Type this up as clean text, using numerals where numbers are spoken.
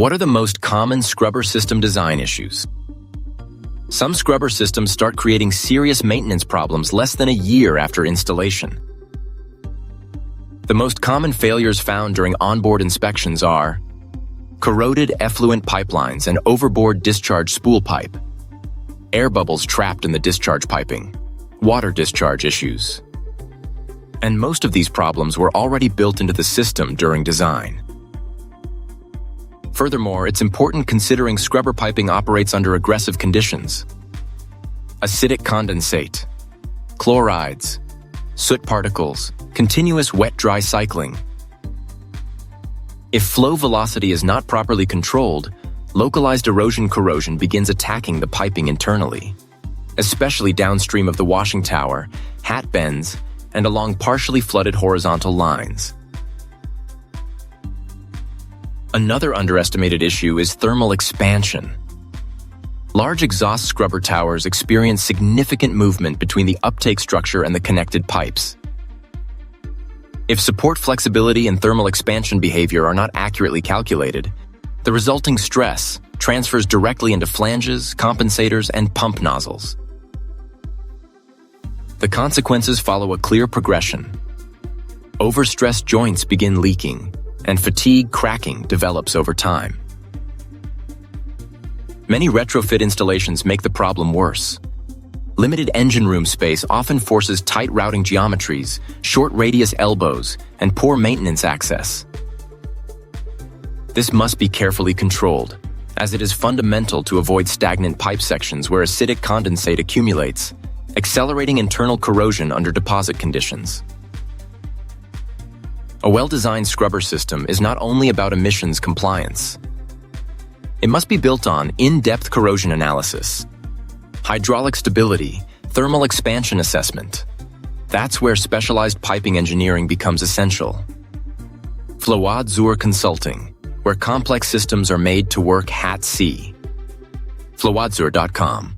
What are the most common scrubber system design issues? Some scrubber systems start creating serious maintenance problems less than a year after installation. The most common failures found during onboard inspections are corroded effluent pipelines and overboard discharge spool pipe, air bubbles trapped in the discharge piping, water discharge issues. And most of these problems were already built into the system during design. Furthermore, it's important considering scrubber piping operates under aggressive conditions. Acidic condensate, chlorides, soot particles, continuous wet-dry cycling. If flow velocity is not properly controlled, localized erosion corrosion begins attacking the piping internally, especially downstream of the washing tower, hat bends, and along partially flooded horizontal lines. Another underestimated issue is thermal expansion. Large exhaust scrubber towers experience significant movement between the uptake structure and the connected pipes. If support flexibility and thermal expansion behavior are not accurately calculated, the resulting stress transfers directly into flanges, compensators, and pump nozzles. The consequences follow a clear progression. Overstressed joints begin leaking, and fatigue cracking develops over time. Many retrofit installations make the problem worse. Limited engine room space often forces tight routing geometries, short radius elbows, and poor maintenance access. This must be carefully controlled, as it is fundamental to avoid stagnant pipe sections where acidic condensate accumulates, accelerating internal corrosion under deposit conditions. A well-designed scrubber system is not only about emissions compliance. It must be built on in-depth corrosion analysis, hydraulic stability, thermal expansion assessment. That's where specialized piping engineering becomes essential. Flowazur Consulting, where complex systems are made to work @C. Flowazur.com